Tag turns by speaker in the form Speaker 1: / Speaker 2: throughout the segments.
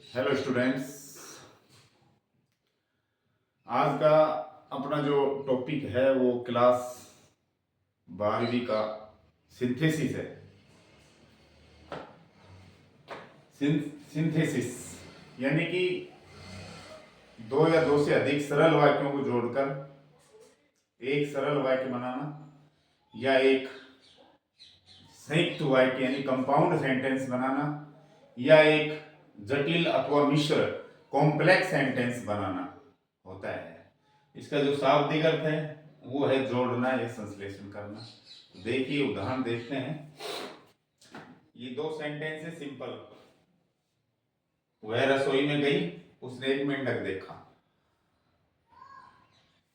Speaker 1: Hello students. आज का अपना जो टॉपिक है वो क्लास 12वीं का सिंथेसिस है। सिंथेसिस यानी कि दो या दो से अधिक सरल वाक्यों को जोड़कर एक सरल वाक्य बनाना या एक संयुक्त वाक्य यानी कंपाउंड सेंटेंस बनाना या एक जटिल अथवा मिश्र कॉम्प्लेक्स सेंटेंस बनाना होता है। इसका जो शाब्दिक अर्थ है वो है जोड़ना या संश्लेषण करना। देखिए उदाहरण देखते हैं। ये दो सेंटेंस है सिंपल। वह रसोई में गई, उसने एक मेंढक देखा।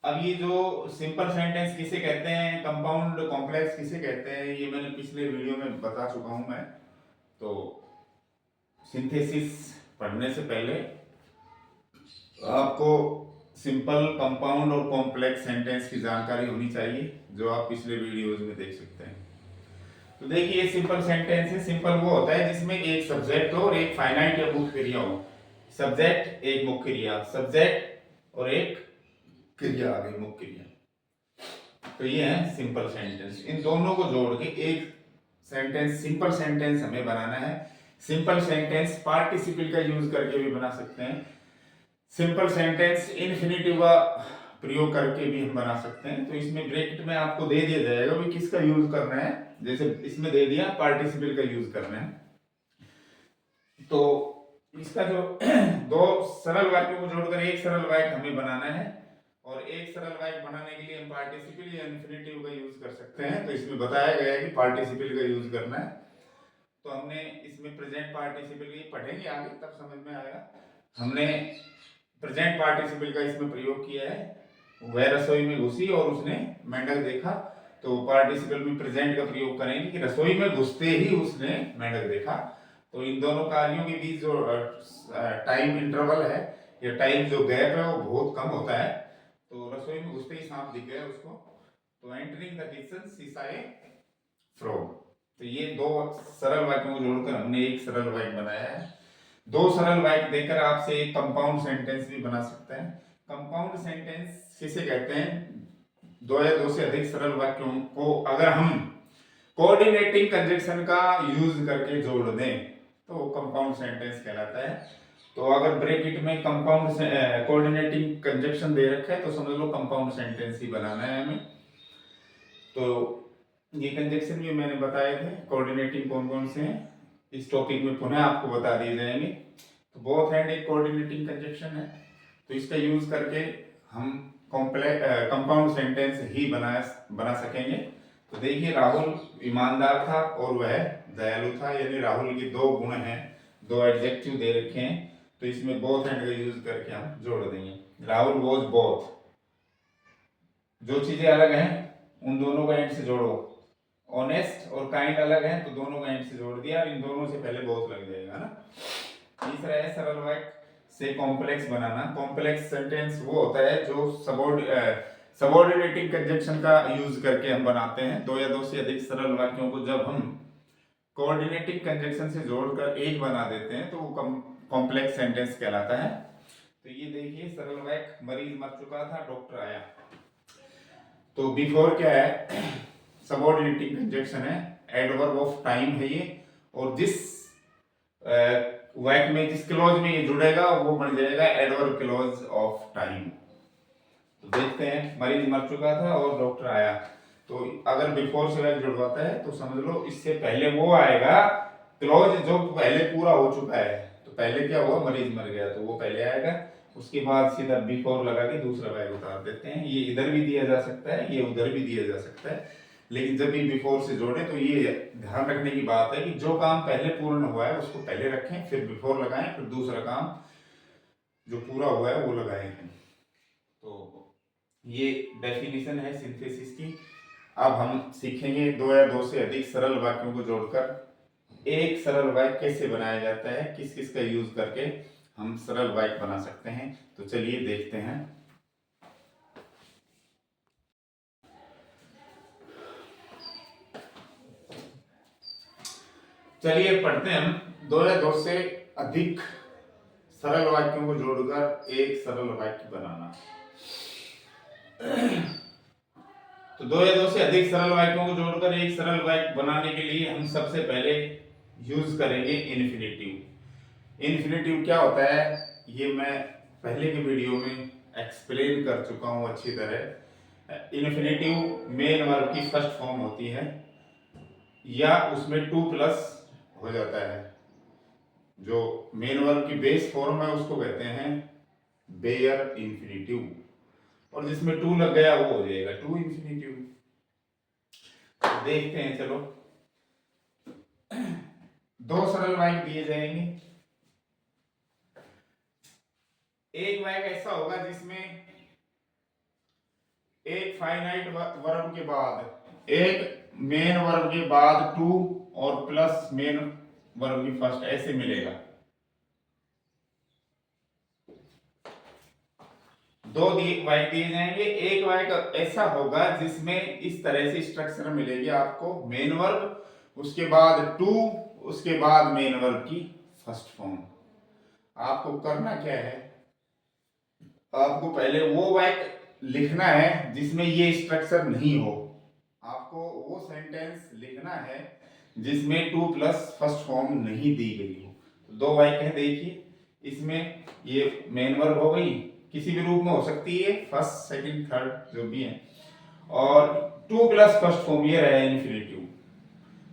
Speaker 1: अब ये जो सिंपल सेंटेंस किसे कहते हैं, कंपाउंड कॉम्प्लेक्स किसे कहते हैं, ये मैंने पिछले वीडियो में बता चुका हूं मैं। तो सिंथेसिस पढ़ने से पहले आपको सिंपल, कंपाउंड और कॉम्प्लेक्स सेंटेंस की जानकारी होनी चाहिए, जो आप पिछले वीडियोज में देख सकते हैं। तो देखिए सिंपल सेंटेंस है। सिंपल वो होता है जिसमें एक सब्जेक्ट हो और एक फाइनाइट या मुख्य क्रिया हो। सब्जेक्ट एक मुख्य क्रिया, सब्जेक्ट और एक क्रिया आ गई मुख्य क्रिया। तो ये है सिंपल सेंटेंस। इन दोनों को जोड़ के एक सेंटेंस, सिंपल सेंटेंस हमें बनाना है। सिंपल सेंटेंस पार्टिसिपल का यूज करके भी बना सकते हैं। सिंपल सेंटेंस इन्फिनेटिव का प्रयोग करके भी हम बना सकते हैं। तो इसमें ब्रैकेट में आपको दे दिया जाएगा भी किसका यूज करना है। जैसे इसमें दे दिया पार्टिसिपल का यूज करना है। तो इसका जो दो सरल वाक्यों को जोड़कर एक सरल वाक्य हमें बनाना है, और एक सरल वाक्य बनाने के लिए हम पार्टिसिपल या इन्फिनेटिव का यूज कर सकते हैं। तो इसमें बताया गया है कि पार्टिसिपल का यूज करना है। तो हमने इसमें प्रेजेंट पार्टिसिपल की पढ़ेंगे आगे, तब समझ में आएगा। हमने प्रेजेंट पार्टिसिपल का इसमें प्रयोग किया है। वह रसोई में घुसी और उसने मेंढक देखा। तो पार्टिसिपल में प्रेजेंट का प्रयोग करेंगे कि रसोई में घुसते ही उसने मेंढक देखा। तो इन दोनों कार्यों के बीच जो टाइम इंटरवल है या टाइम जो गैप है वो बहुत कम होता है। तो रसोई में घुसते ही सांप दिख गया उसको। तो entering the kitchen she saw a frog. तो ये दो सरल वाक्यों को जोड़कर हमने एक सरल वाक्य बनाया है। दो सरल वाक्य देकर आपसे एक कंपाउंड सेंटेंस भी बना सकते हैं। कंपाउंड सेंटेंस किसे कहते हैं? दो या दो से अधिक सरल वाक्यों को अगर हम कोऑर्डिनेटिंग कंजक्शन का यूज करके जोड़ दें तो वो कंपाउंड सेंटेंस कहलाता है। तो अगर ब्रैकेट में कंपाउंड कोऑर्डिनेटिंग कंजक्शन दे रखा है तो समझ लो कंपाउंड सेंटेंस ही बनाना है हमें। तो ये कंजक्शन भी मैंने बताए थे, कोऑर्डिनेटिंग कौन कौन से हैं इस टॉपिक में पुनः आपको बता दिए जाएंगे। तो बोथ हैंड एक कोऑर्डिनेटिंग कंजक्शन है। तो इसका यूज करके हम कंपाउंड सेंटेंस ही बना सकेंगे। तो देखिए राहुल ईमानदार था और वह दयालु था, यानी राहुल के दो गुण हैं, दो एडजेक्टिव दे रखे हैं। तो इसमें बोथ हैंड का यूज करके हम जोड़ देंगे। Rahul was both. जो चीजें अलग हैं उन दोनों को एंड से जोड़ो। ऑनेस्ट और काइंड अलग है तो दोनों को एंड से जोड़ दिया, और इन दोनों से पहले बहुत लग जाएगा ना। तीसरा है सरल वाक्य से कॉम्प्लेक्स बनाना। कॉम्प्लेक्स सेंटेंस वो होता है जो सबऑर्डिनेटिंग कंजक्शन का यूज करके हम बनाते हैं। दो या दो से अधिक सरल वाक्यों को जब हम कोऑर्डिनेटिंग कंजक्शन से जोड़कर एक बना देते हैं तो वो कॉम्प्लेक्स सेंटेंस कहलाता है। तो ये देखिए सरल वाक्य, मरीज मर चुका था, डॉक्टर आया। तो बिफोर क्या है? सबऑर्डिनेटिंग कंजक्शन है, एडवर्ब ऑफ टाइम है ये। और जिस वाक्य में, जिस क्लॉज में ये जुड़ेगा वो बन जाएगा एडवर्ब क्लॉज ऑफ टाइम। तो देखते हैं, मरीज मर चुका था और डॉक्टर आया। तो अगर बिफोर से वाक्य जुड़वाता है तो समझ लो इससे पहले वो आएगा क्लॉज जो पहले पूरा हो चुका है। तो पहले क्या हुआ? मरीज मर गया, तो वो पहले आएगा। उसके बाद सीधा बिफोर लगा के दूसरा वाक्य उतार देते हैं। ये इधर भी दिया जा सकता है, ये उधर भी दिया जा सकता है, लेकिन जब भी बिफोर से जोड़े तो ये ध्यान रखने की बात है कि जो काम पहले पूर्ण हुआ है उसको पहले रखें, फिर बिफोर लगाएं, फिर दूसरा काम जो पूरा हुआ है वो लगाएं। तो ये डेफिनेशन है सिंथेसिस की। अब हम सीखेंगे दो या दो से अधिक सरल वाक्यों को जोड़कर एक सरल वाक्य कैसे बनाया जाता है, किस किस का यूज करके हम सरल वाक्य बना सकते हैं। तो चलिए देखते हैं। चलिए पढ़ते हैं हम। दो या दो से अधिक सरल वाक्यों को जोड़कर एक सरल वाक्य बनाना। तो दो या दो से अधिक सरल वाक्यों को जोड़कर एक सरल वाक्य बनाने के लिए हम सबसे पहले यूज करेंगे इन्फिनेटिव। इन्फिनेटिव क्या होता है ये मैं पहले के वीडियो में एक्सप्लेन कर चुका हूं अच्छी तरह। इन्फिनेटिव मेन वर्ब की फर्स्ट फॉर्म होती है या उसमें टू प्लस हो जाता है। जो मेन वर्ब की बेस फॉर्म है उसको कहते हैं बेयर इन्फिनेटिव, और जिसमें टू लग गया वो हो जाएगा टू इन्फिनेटिव। देखते हैं, चलो दो सरल वाक्य दिए जाएंगे। एक वाक्य ऐसा होगा जिसमें एक फाइनाइट वर्ब के बाद एक मेन वर्ब के बाद टू और प्लस मेन वर्ब की फर्स्ट ऐसे मिलेगा। दो वाक्य दिए जाएंगे। एक वाक्य ऐसा होगा जिसमें इस तरह से स्ट्रक्चर मिलेगी आपको, मेन वर्ब, उसके बाद टू, उसके बाद मेन वर्ब की फर्स्ट फॉर्म। आपको करना क्या है, आपको पहले वो वाक्य लिखना है जिसमें ये स्ट्रक्चर नहीं हो। आपको वो सेंटेंस लिखना है जिसमें टू प्लस फर्स्ट फॉर्म नहीं दी गई हो। तो दो वाक्य हैं, देखिए इसमें ये मेन वर्ब हो गई, किसी भी रूप में हो सकती है, फर्स्ट सेकंड थर्ड जो भी है, और टू प्लस फर्स्ट फॉर्म ये रहा इन्फिनेटिव।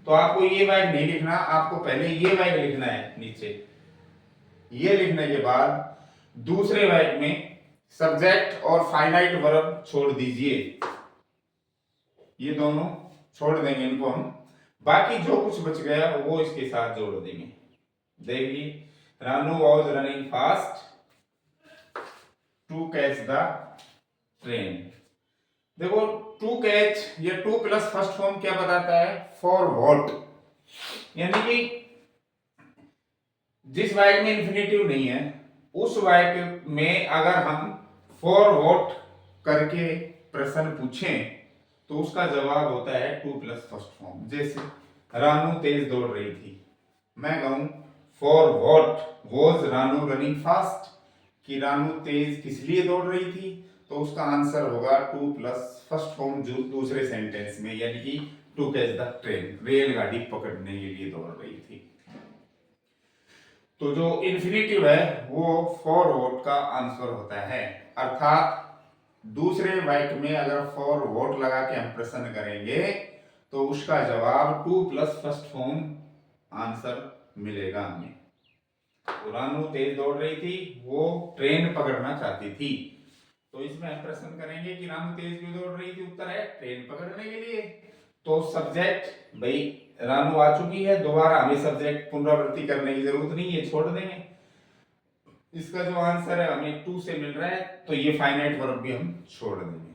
Speaker 1: तो आपको ये वाक्य नहीं लिखना, आपको पहले ये वाक्य लिखना है नीचे। ये लिखने के बाद दूसरे वाक्य में सब्जेक्ट और फाइनाइट वर्ब छोड़ दीजिए, ये दोनों छोड़ देंगे इनको हम, बाकी जो कुछ बच गया वो इसके साथ जोड़ देंगे। देखिए, Ranu was running fast to catch the train. देखो टू कैच या टू प्लस फर्स्ट फॉर्म क्या बताता है, फॉर व्हाट, यानी कि जिस वाक्य में इन्फिनेटिव नहीं है उस वाक्य में अगर हम फॉर व्हाट करके प्रश्न पूछें तो उसका जवाब होता है टू प्लस फर्स्ट फॉर्म। जैसे रानू तेज दौड़ रही थी, मैं कहूं for what was Ranu running fast, कि रानू तेज किस लिए दौड़ रही थी, तो उसका आंसर होगा टू प्लस फर्स्ट फॉर्म जो दूसरे सेंटेंस में, यानी कि टू कैच द ट्रेन, रेलगाड़ी पकड़ने के लिए दौड़ रही थी। तो जो इन्फिनेटिव है वो फॉर व्हाट का आंसर होता है, अर्थात दूसरे वाक्य में अगर फॉर व्हाट लगा के हम प्रश्न करेंगे तो उसका जवाब to plus first form answer मिलेगा हमें। तो रानू तेज दौड़ रही थी, वो ट्रेन पकड़ना चाहती थी, तो इसमें हम प्रश्न करेंगे कि रानू तेज क्यों दौड़ रही थी, उत्तर है ट्रेन पकड़ने के लिए। तो सब्जेक्ट भाई रानू आ चुकी है, दोबारा हमें सब्जेक्ट पुनरावृत्ति करने की जरूरत नहीं है, छोड़ देंगे। इसका जो आंसर है हमें टू से मिल रहा है, तो ये फाइनाइट वर्ब भी हम छोड़ देंगे।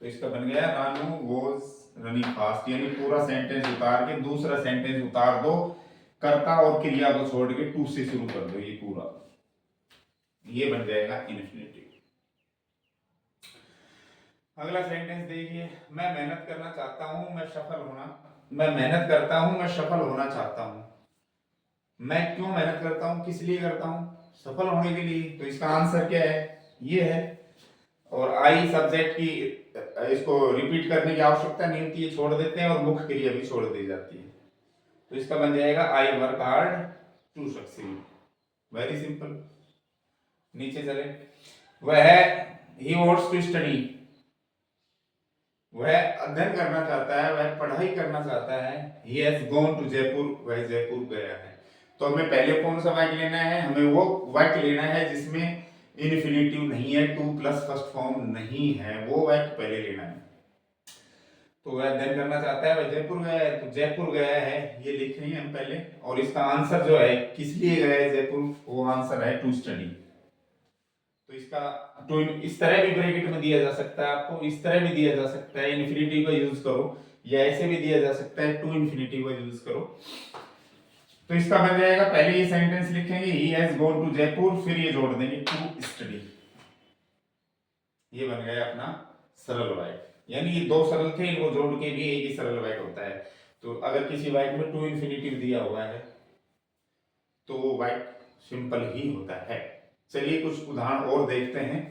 Speaker 1: तो इसका बन गया रानू वाज रनिंग फास्ट, यानी पूरा सेंटेंस उतार के दूसरा सेंटेंस उतार दो, कर्ता और क्रिया को छोड़ के टू से शुरू कर दो, ये पूरा, ये बन जाएगा इन्फिनेटिव। अगला सेंटेंस देखिए, मैं मेहनत करना चाहता हूं, मैं सफल होना, मैं मेहनत करता हूं, मैं सफल होना चाहता हूं। मैं क्यों मेहनत करता हूं, किस लिए करता हूं, सफल होने के लिए। तो इसका आंसर क्या है, ये है, और आई सब्जेक्ट की इसको रिपीट करने की आवश्यकता नहीं होती है, छोड़ देते हैं, और मुख्य क्रिया भी छोड़ दी जाती है। तो इसका बन जाएगा I work hard to succeed, very simple. नीचे चले, वह ही वांट्स टू स्टडी, वह अध्ययन करना चाहता है, वह पढ़ाई करना चाहता है। He has gone to Jaipur, वह जयपुर गया है। तो हमें पहले कौन सा वाक्य लेना है, हमें वो वाक्य लेना है जिसमें इन्फिनेटिव नहीं है, टू प्लस फर्स्ट फॉर्म नहीं है, वो वाक्य पहले लेना है। तो वह अध्ययन करना चाहता है, वह जयपुर गया है, तो जयपुर गया है ये लिख रही है हम पहले, और इसका आंसर जो है किस लिए गया है जयपुर, वो आंसर है टू स्टडी। तो इसका टू इस तरह भी ब्रैकेट में दिया जा सकता है, आपको इस तरह भी दिया जा सकता है, इन्फिनिटिव का यूज करो, या ऐसे भी दिया जा सकता है टू इन्फिनिटिव का यूज करो। तो इसका बन जाएगा, पहले ये सेंटेंस लिखेंगे he has gone to Jaipur, फिर ये जोड़ देंगे टू स्टडी, ये बन गया अपना सरल वाक्य। यानी ये दो सरल थे, इनको जोड़ के भी एक ही सरल वाक्य होता है। तो अगर किसी वाक्य में टू इन्फिनिटिव दिया हुआ है तो वो वाक्य सिंपल ही होता है। चलिए कुछ उदाहरण और देखते हैं।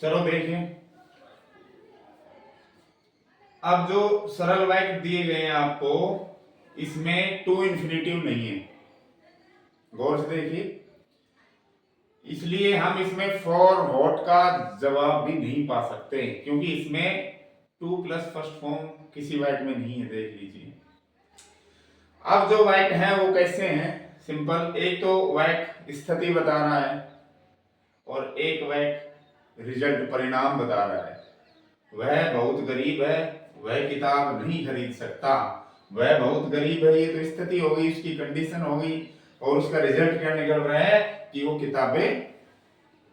Speaker 1: चलो देखिए, अब जो सरल वाक्य दिए गए हैं आपको, इसमें टू इन्फिनेटिव नहीं है, गौर से देखिए। इसलिए हम इसमें फॉर व्हाट का जवाब भी नहीं पा सकते, क्योंकि इसमें टू प्लस फर्स्ट फॉर्म किसी वाक्य में नहीं है। देख लीजिए, अब जो वाक्य है वो कैसे हैं? सिंपल। एक तो वाक्य स्थिति बता रहा है और एक वाक्य रिजल्ट परिणाम बता रहा है। वह बहुत गरीब है, वह किताब नहीं खरीद सकता। वह बहुत गरीब है, ये तो स्थिति हो गई, उसकी कंडीशन हो गई, और उसका रिजल्ट क्या निकल रहा है कि वो किताबें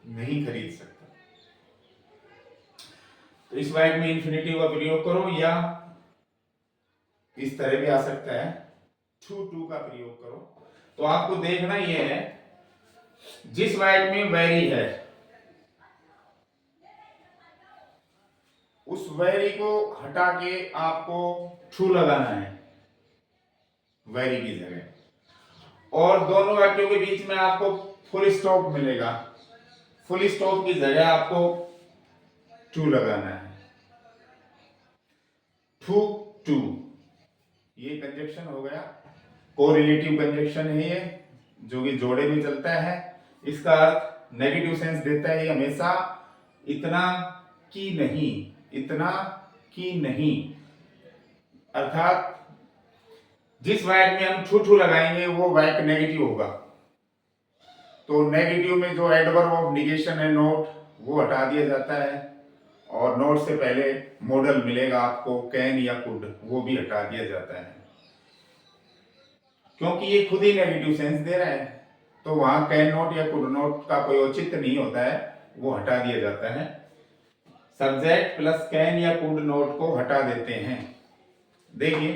Speaker 1: नहीं खरीद सकता। तो इस वाक्य में इन्फिनेटिव का प्रयोग करो, या इस तरह भी आ सकता है टू का प्रयोग करो। तो आपको देखना यह है, जिस वाक्य में वेरी है उस वेरी को हटा के आपको टू लगाना है वेरी की जगह, और दोनों वाक्यों के बीच में आपको फुल स्टॉप मिलेगा। फुल स्टॉप की जगह आपको टू लगाना है। टू, ये कंजक्शन हो गया, कोरिलेटिव कंजक्शन है ये, जो कि जोड़े में चलता है। इसका अर्थ नेगेटिव सेंस देता है ये हमेशा, इतना कि नहीं, इतना कि नहीं। अर्थात जिस वाक्य में हम टू लगाएंगे वो वाक्य नेगेटिव होगा। तो नेगेटिव में जो एडवर्ब ऑफ निगेशन है नोट, वो हटा दिया जाता है, और नोट से पहले मॉडल मिलेगा आपको कैन या कुड, वो भी हटा दिया जाता है, क्योंकि ये खुद ही नेगेटिव सेंस दे रहा है। तो वहां कैन नॉट या कुड नॉट का कोई औचित्य नहीं होता है, वो हटा दिया जाता है। सब्जेक्ट प्लस कैन या कुड नॉट को हटा देते हैं। देखिए,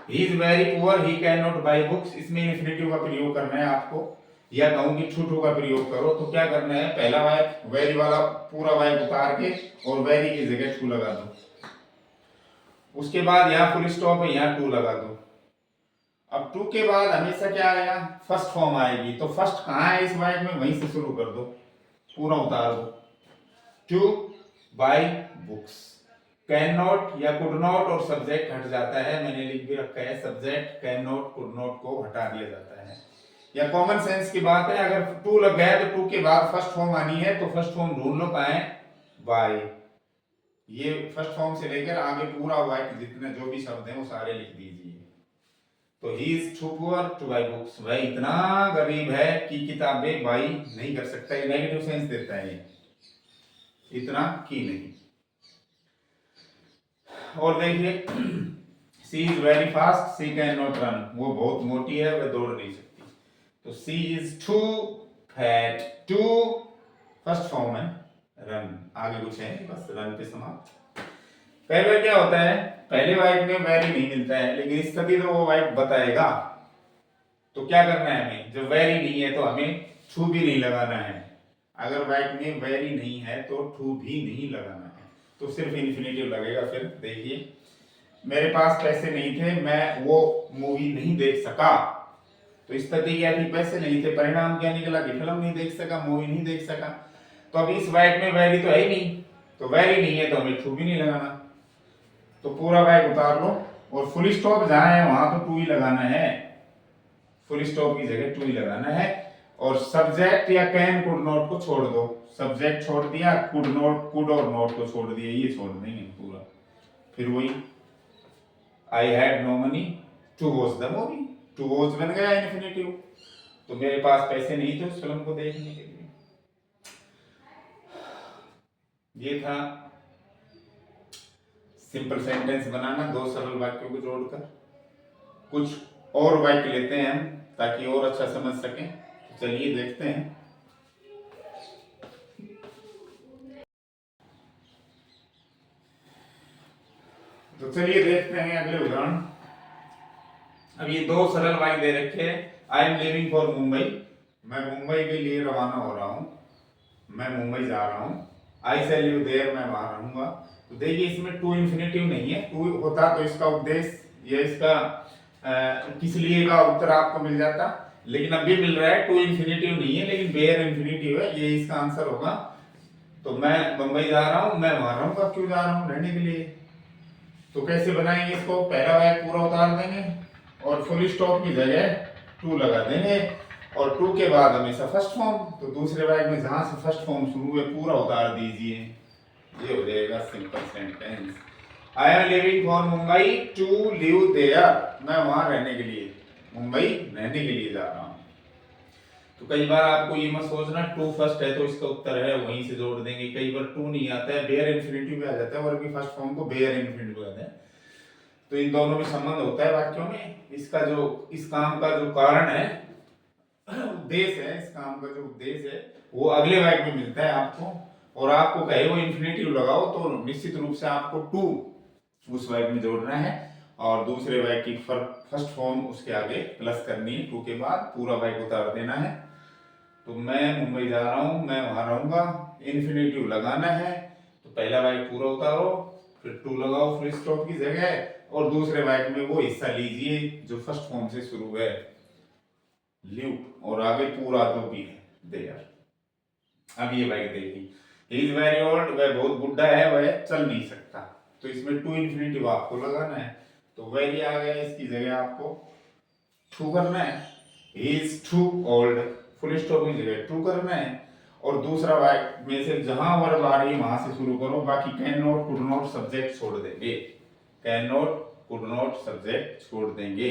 Speaker 1: he is very poor, he can not by books, इसमें इन्फिनेटिव का प्रयोग करना है आपको, या कहूं कि टू का प्रयोग करो। तो क्या करना है, पहला वाक्य वेरी वाला पूरा वाक्य उतार के और वेरी की जगह टू लगा दो। उसके बाद यहाँ फुल स्टॉप है, यहाँ टू लगा दो। अब टू के बाद हमेशा क्या आएगा, फर्स्ट फॉर्म आएगी। तो फर्स्ट कहाँ है इस वाक्य में, वहीं से शुरू कर दो, पूरा उतार दो। To buy books, can not या कुड नॉट और सब्जेक्ट हट जाता है, मैंने लिख भी रखा है subject can not could not को हटा दिया जाता है। या कॉमन सेंस की बात है, अगर टू लग गया तो टू के बाद फर्स्ट फॉर्म आनी है, तो फर्स्ट फॉर्म ढूंढ लो कहाँ है, बाय। ये फर्स्ट फॉर्म से लेकर आगे पूरा वाक्य जितने जो भी शब्द हैं वो सारे लिख दीजिए। तो he is too poor to buy books, वह इतना गरीब है कि किताबें बाई नहीं कर सकता। ये नेगेटिव सेंस देता है, ये इतना की नहीं। और देखिए, C is very fast, C can not run, वो बहुत मोटी है, वह दौड़ नहीं सकती। तो C is too fat, to first form है, रन आगे कुछ है बस, रन पे समाप्त। कई बार क्या होता है, पहले वाक्य में वेरी नहीं मिलता है, लेकिन स्थिति तो वो वाक्य बताएगा। तो क्या करना है हमें, जब वेरी नहीं है तो हमें टू भी नहीं लगाना है। अगर वाक्य में वेरी नहीं है तो टू भी नहीं लगाना है, तो सिर्फ इन्फिनेटिव लगेगा। फिर देखिए, मेरे पास पैसे नहीं थे, मैं वो मूवी नहीं देख सका। तो स्थिति क्या थी, पैसे नहीं थे, परिणाम क्या निकला कि फिल्म नहीं देख सका, मूवी नहीं देख सका। तो अब इस वाक्य में वेरी तो है ही नहीं, तो वेरी नहीं है तो हमें टू भी नहीं लगाना। तो पूरा वाक्य उतार लो, और फुल स्टॉप जहां है वहां तो टू ही लगाना है, फुल स्टॉप की जगह टू ही लगाना है। और सब्जेक्ट या कैन कुड नॉट को छोड़ दो, सब्जेक्ट छोड़ दिया, कुड नॉट, कुड और नॉट को छोड़ दिया, ये छोड़ देंगे पूरा। फिर वही I had no money to watch the movie, to watch बन गया इन्फिनेटिव। तो मेरे पास पैसे नहीं थे उस फिल्म को देखने के लिए। ये था सिंपल सेंटेंस बनाना, दो सरल वाक्यों को जोड़कर। कुछ और वाक्य लेते हैं हम, ताकि और अच्छा समझ सकें। तो चलिए देखते हैं। तो चलिए देखते हैं अगले उदाहरण। अब ये दो सरल वाक्य दे रखे हैं। आई एम लिविंग फॉर मुंबई, मैं मुंबई के लिए रवाना हो रहा हूं, मैं मुंबई जा रहा हूं। आई शैल लिव देयर, मैं वहां रहूंगा। तो देखिए इसमें टू इन्फिनेटिव नहीं है, टू होता तो इसका उद्देश्य या इसका किस लिए का उत्तर आपको मिल जाता, लेकिन अभी मिल रहा है टू इन्फिनेटिव नहीं है लेकिन बेयर इन्फिनेटिव है, ये इसका आंसर होगा। तो मैं बंबई जा रहा हूँ, मैं वहां रहूंगा, क्यों जा रहा हूँ, रहने के लिए। तो कैसे बनाएंगे इसको, पहला वाक्य पूरा उतार देंगे और फुल स्टॉप की जगह टू लगा देंगे और टू के बाद हमेशा फर्स्ट फॉर्म, तो दूसरे वाक्य में जहां से फर्स्ट फॉर्म शुरू है पूरा उतार दीजिए, ये हो जाएगा simple sentence. I am living for Mumbai to live there, मैं वहां रहने के लिए, मुंबई रहने के लिए जा रहा हूं। तो कई बार आपको ये मत सोचना टू फर्स्ट है तो इसका उत्तर है वहीं से जोड़ देंगे, कई बार टू नहीं आता है, बेयर इन्फिनिटिव भी आ जाता है और अभी फर्स्ट फॉर्म को बेयर इन्फिनिटिव कहते हैं। तो इन दोनों में संबंध होता है वाक्यों में। इसका जो इस काम का जो कारण है, उद्देश्य है, इस काम का जो उद्देश्य है वो अगले वाक्य में मिलता है आपको, और आपको कहे वो इन्फिनिटिव लगाओ तो निश्चित रूप से आपको टू उस वाक्य में जोड़ना है और दूसरे वाक्य की फर्स्ट फॉर्म उसके आगे प्लस करनी है, टू के बाद पूरा वाक्य उतार देना है। तो मैं मुंबई जा रहा हूं, मैं वहां रहूंगा, इन्फिनिटिव लगाना है, तो पहला वाक्य पूरा उतारो, फिर टू लगाओ फुल स्टॉप की जगह और दूसरे वाक्य में वो हिस्सा लीजिए जो फर्स्ट फॉर्म से शुरू है, लिव, और आगे पूरा जो भी है देयर। अब ये वाक्य देखिए, ही इज वेरी ओल्ड, वह बहुत बुढ़ा है, वह चल नहीं सकता, तो इसमें टू इन्फिनिटिव आपको लगाना है, तो वेरी आ गया, इसकी जगह आपको टू करना है, he is too old, full stop की जगह टू करना है, और दूसरा वाक्य में से जहां वर्ब आ रही है वहां से शुरू करो, बाकी can not, could not, subject छोड़ देंगे, can not, could not, subject छोड़ देंगे।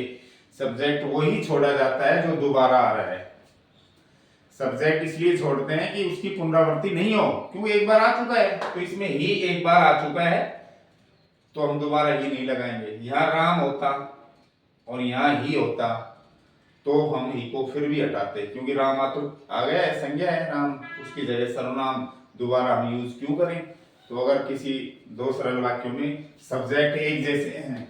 Speaker 1: सब्जेक्ट वही छोड़ा जाता है जो दोबारा आ रहा है, सब्जेक्ट इसलिए छोड़ते हैं कि उसकी पुनरावृत्ति नहीं हो, क्योंकि एक बार आ चुका है, तो इसमें ही एक बार आ चुका है तो हम दोबारा ही नहीं लगाएंगे। यहाँ राम होता और यहाँ ही होता तो हम ही को फिर भी हटाते, क्योंकि राम आ गया है, संज्ञा है राम, उसकी जगह सर्वनाम दोबारा हम यूज क्यों करें। तो अगर किसी दो सरल वाक्यों में सब्जेक्ट एक जैसे हैं,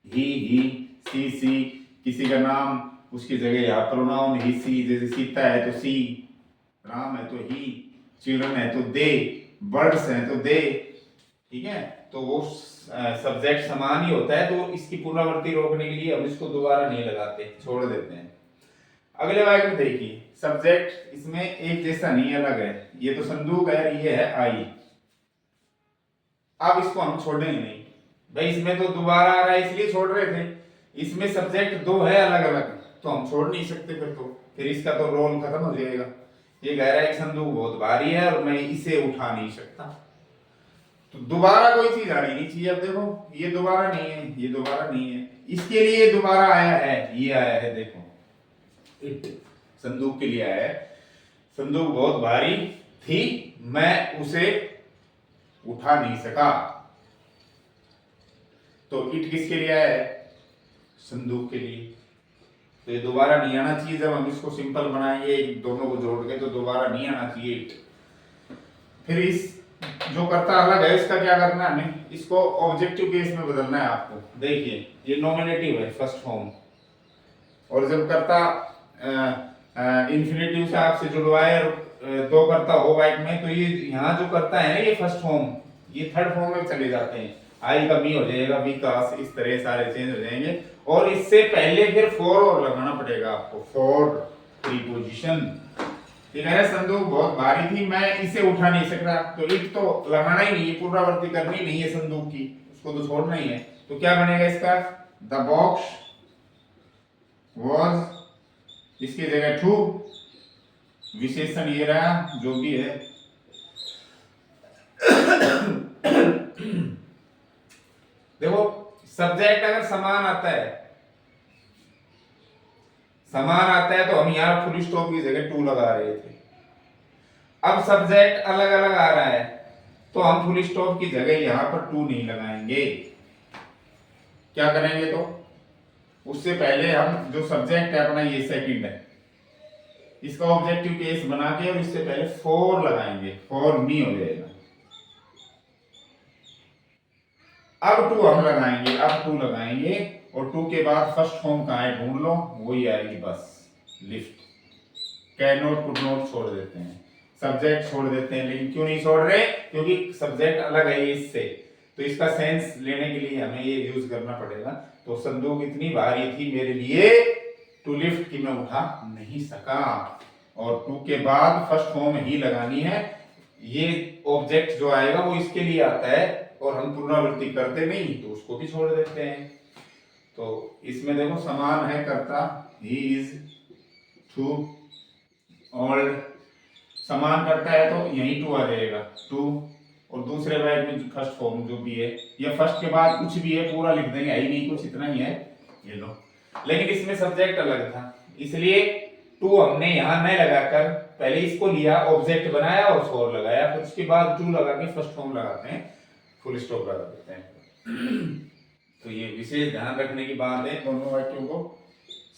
Speaker 1: ही, सी, किसी का नाम उसकी जगह यहाँ प्रोनाउन ही सी, जैसे सीता है तो सी, राम है तो ही, चिल्ड्रन है तो दे, बर्ड्स हैं तो दे, ठीक है, तो वो सब्जेक्ट समान ही होता है, तो इसकी पुनरावृत्ति रोकने के लिए हम इसको दोबारा नहीं लगाते, छोड़ देते हैं। अगले वाक्य में देखिए, सब्जेक्ट इसमें एक जैसा नहीं, अलग है, ये तो संदूक है, ये है आई, अब इसको हम छोड़ेंगे नहीं भाई, इसमें तो दोबारा आ रहा है इसलिए छोड़ रहे थे, इसमें सब्जेक्ट दो है अलग अलग तो हम छोड़ नहीं सकते, फिर इसका तो रोल खत्म हो जाएगा। ये कह रहा है कि संदूक बहुत भारी है और मैं इसे उठा नहीं सकता, तो दोबारा कोई चीज आनी नहीं चाहिए। अब देखो ये दोबारा नहीं है, ये दोबारा नहीं है, इसके लिए दोबारा आया है, ये आया है, देखो इट संदूक के लिए आया है, संदूक बहुत भारी थी, मैं उसे उठा नहीं सका, तो इट किसके लिए आया है, संदूक के लिए, तो ये दोबारा नहीं आना चाहिए। जब हम इसको सिंपल बनाएंगे दोनों को जोड़ के तो दोबारा नहीं आना चाहिए इट। फिर इस जो करता अलग है इसका क्या करना है, हमें इसको ऑब्जेक्टिव केस में बदलना है आपको। देखिए ये नॉमिनेटिव है फर्स्ट फॉर्म, और जब करता इन्फिनेटिव से आपसे जुड़वाए दो करता हो वाइट में, तो ये यहाँ जो करता है ना ये फर्स्ट फॉर्म, ये थर्ड फॉर्म में चले जाते हैं, आई का मी हो जाएगा, बी का आस, इस तरह सारे चेंज हो जाएंगे। और इससे पहले फिर फॉर और लगाना पड़ेगा आपको, फॉर प्रीपोजिशन, ठीक है। संदूक बहुत भारी थी, मैं इसे उठा नहीं सकता, तो इट तो लगाना ही नहीं है, पुनरावृत्ति करनी नहीं है संदूक की, उसको तो छोड़ना ही है। तो क्या बनेगा इसका, द बॉक्स वॉज, इसकी जगह टू, विशेषण ये रहा जो भी है। देखो सब्जेक्ट अगर समान आता है, समान आता है तो हम यहाँ फुल स्टॉप की जगह टू लगा रहे थे। अब सब्जेक्ट अलग अलग आ रहा है तो हम फुल स्टॉप की जगह यहाँ पर टू नहीं लगाएंगे। क्या करेंगे, तो उससे पहले हम जो सब्जेक्ट है अपना ये सेकंड है, इसका ऑब्जेक्टिव केस बना के और इससे पहले फॉर लगाएंगे, फॉर मी हो जाएगा। अब टू हम लगाएंगे, अब टू लगाएंगे और टू के बाद फर्स्ट फॉर्म कहाँ है ढूंढ लो, वही आएगी बस, lift. Can not, could not छोड़ देते हैं, सब्जेक्ट छोड़ देते हैं, लेकिन क्यों नहीं छोड़ रहे? क्योंकि सब्जेक्ट अलग है इससे, तो इसका सेंस लेने के लिए हमें ये यूज करना पड़ेगा। तो संदूक इतनी भारी थी मेरे लिए टू लिफ्ट कि मैं उठा नहीं सका, और टू के बाद फर्स्ट फॉर्म ही लगानी है। ये ऑब्जेक्ट जो आएगा वो इसके लिए आता है, और हम पुनरावृत्ति करते नहीं तो उसको भी छोड़ देते हैं। तो इसमें देखो समान है कर्ता, ही इज टू ओल्ड, समान करता है तो यही टू आ जाएगा, टू। और दूसरे वाक्य में फर्स्ट फॉर्म जो भी है, या फर्स्ट के बाद कुछ भी है पूरा लिख देंगे, है ही नहीं कुछ, इतना ही है, ये लो। लेकिन इसमें सब्जेक्ट अलग था, इसलिए टू हमने यहाँ नहीं लगाकर पहले इसको लिया, ऑब्जेक्ट बनाया और फॉर लगाया, फिर उसके बाद टू लगा के फर्स्ट फॉर्म लगाते हैं, फुल स्टॉप लगा देते हैं। तो ये विशेष ध्यान रखने की बात है दोनों वाक्यों को,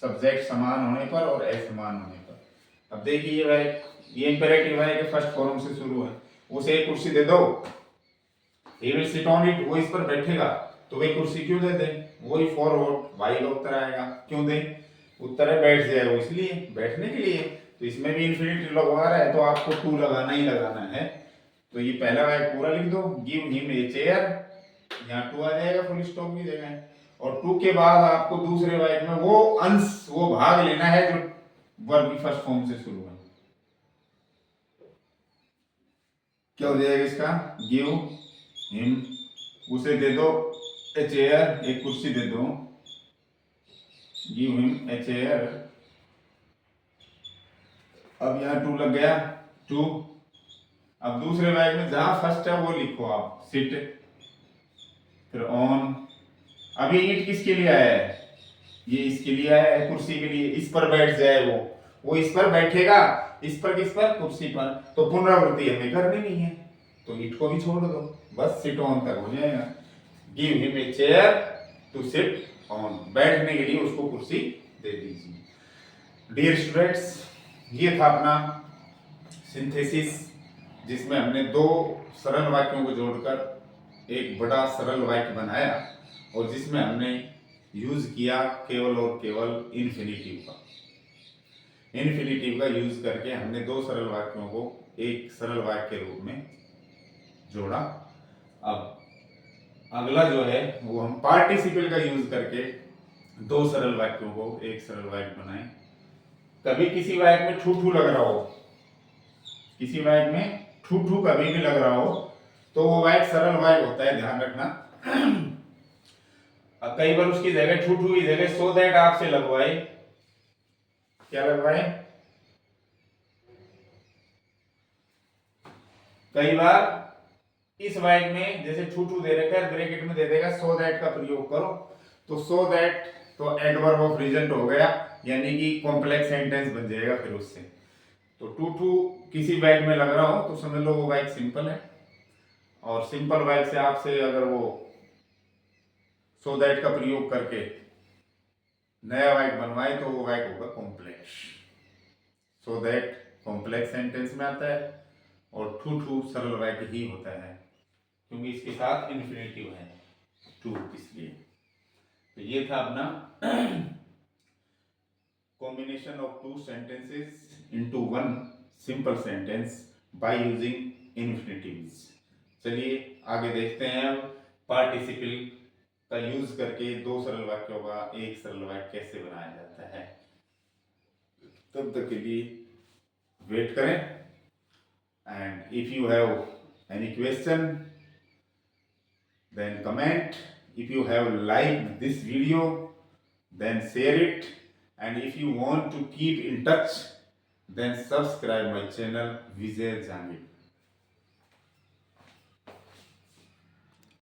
Speaker 1: सब्जेक्ट समान होने पर और असमान होने पर। अब देखिए ये इंपेरेटिव है कि फर्स्ट फॉर्म से शुरू है, उसे एक कुर्सी दे दो, he will sit on it, वो इस पर बैठेगा, तो वही कुर्सी क्यों दे दे? वही फॉरवर्ड वाई का उत्तर आएगा, क्यों दे? उत्तर है बैठ जाए, वो इसलिए बैठने के लिए। तो इसमें भी इंफिनिटी लगवा रहा है तो आपको टू लगाना ही लगाना है। तो ये पहला वाक्य पूरा लिख दो, गिव हिम ए चेयर, यहाँ टू आ जाएगा फुल स्टॉप की जगह, और टू के बाद आपको दूसरे वाक्य में वो अंश, वो भाग लेना है जो वर्ब की फर्स्ट फॉर्म से शुरू है। क्या हो जाएगा इसका? गिव हिम, उसे दे दो ए चेयर, एक कुर्सी दे दो, गिव हिम ए चेयर। अब यहाँ टू लग गया, टू। अब दूसरे वाक्य में जहां फर्स्ट है वो लिखो आप, सिट, फिर ऑन। अभी ईट किसके लिए आया है? ये इसके लिए आया है, कुर्सी के लिए, इस पर बैठ जाए वो इस पर बैठेगा, इस पर किस पर? कुर्सी पर। तो पुनरावृत्ति हमें करनी नहीं है, तो ईट को भी छोड़ दो, बस सिट ऑन तक हो जाएगा। Give him a chair to sit on, बैठने के लिए उसको कुर्सी दे दीजिए। डियर स्टूडेंट्स, ये था अपना सिंथेसिस, जिसमें हमने दो सरल वाक्यों को जोड़कर एक बड़ा सरल वाक्य बनाया, और जिसमें हमने यूज किया केवल और केवल इन्फिनिटिव का। इन्फिनिटिव का यूज करके हमने दो सरल वाक्यों को एक सरल वाक्य के रूप में जोड़ा। अब अगला जो है वो हम पार्टिसिपल का यूज करके दो सरल वाक्यों को एक सरल वाक्य बनाए। कभी किसी वाक्य में ठू ठू लग रहा हो, किसी वाक्य में ठू ठू कभी भी लग रहा हो, तो वो वाक्य सरल वाक्य होता है, ध्यान रखना। अब कई बार उसकी जगह ठू ठू की जगह सो दैट आपसे लगवाए, क्या लगवाए? कई बार इस वाक्य में जैसे ठू ठू दे रखा है, ब्रैकेट में दे देगा सो दैट का प्रयोग करो, तो सो दैट तो एडवर्ब ऑफ रीजन हो गया, यानी कि कॉम्प्लेक्स सेंटेंस बन जाएगा फिर उससे। तो टू टू किसी वाक्य में लग रहा हो तो समझ लो वो वाक्य सिंपल है, और सिंपल वाक्य से आपसे अगर वो सो दैट का प्रयोग करके नया वाक्य बनवाए तो वो वाक्य होगा complex. So that complex sentence में आता है, और टू टू सरल वाक्य ही होता है, क्योंकि इसके साथ इन्फिनिटिव है टू, इसलिए। तो ये था अपना combination of two sentences into one simple sentence by using infinitives। चलिए आगे देखते हैं अब पार्टिसिपल का यूज करके दो सरल वाक्यों का एक सरल वाक्य कैसे बनाया जाता है। तब तक के लिए वेट करें, and if you have any question then comment. If you have liked this video, then share it, and if you want to keep in touch, then subscribe my channel Vijay Jangid।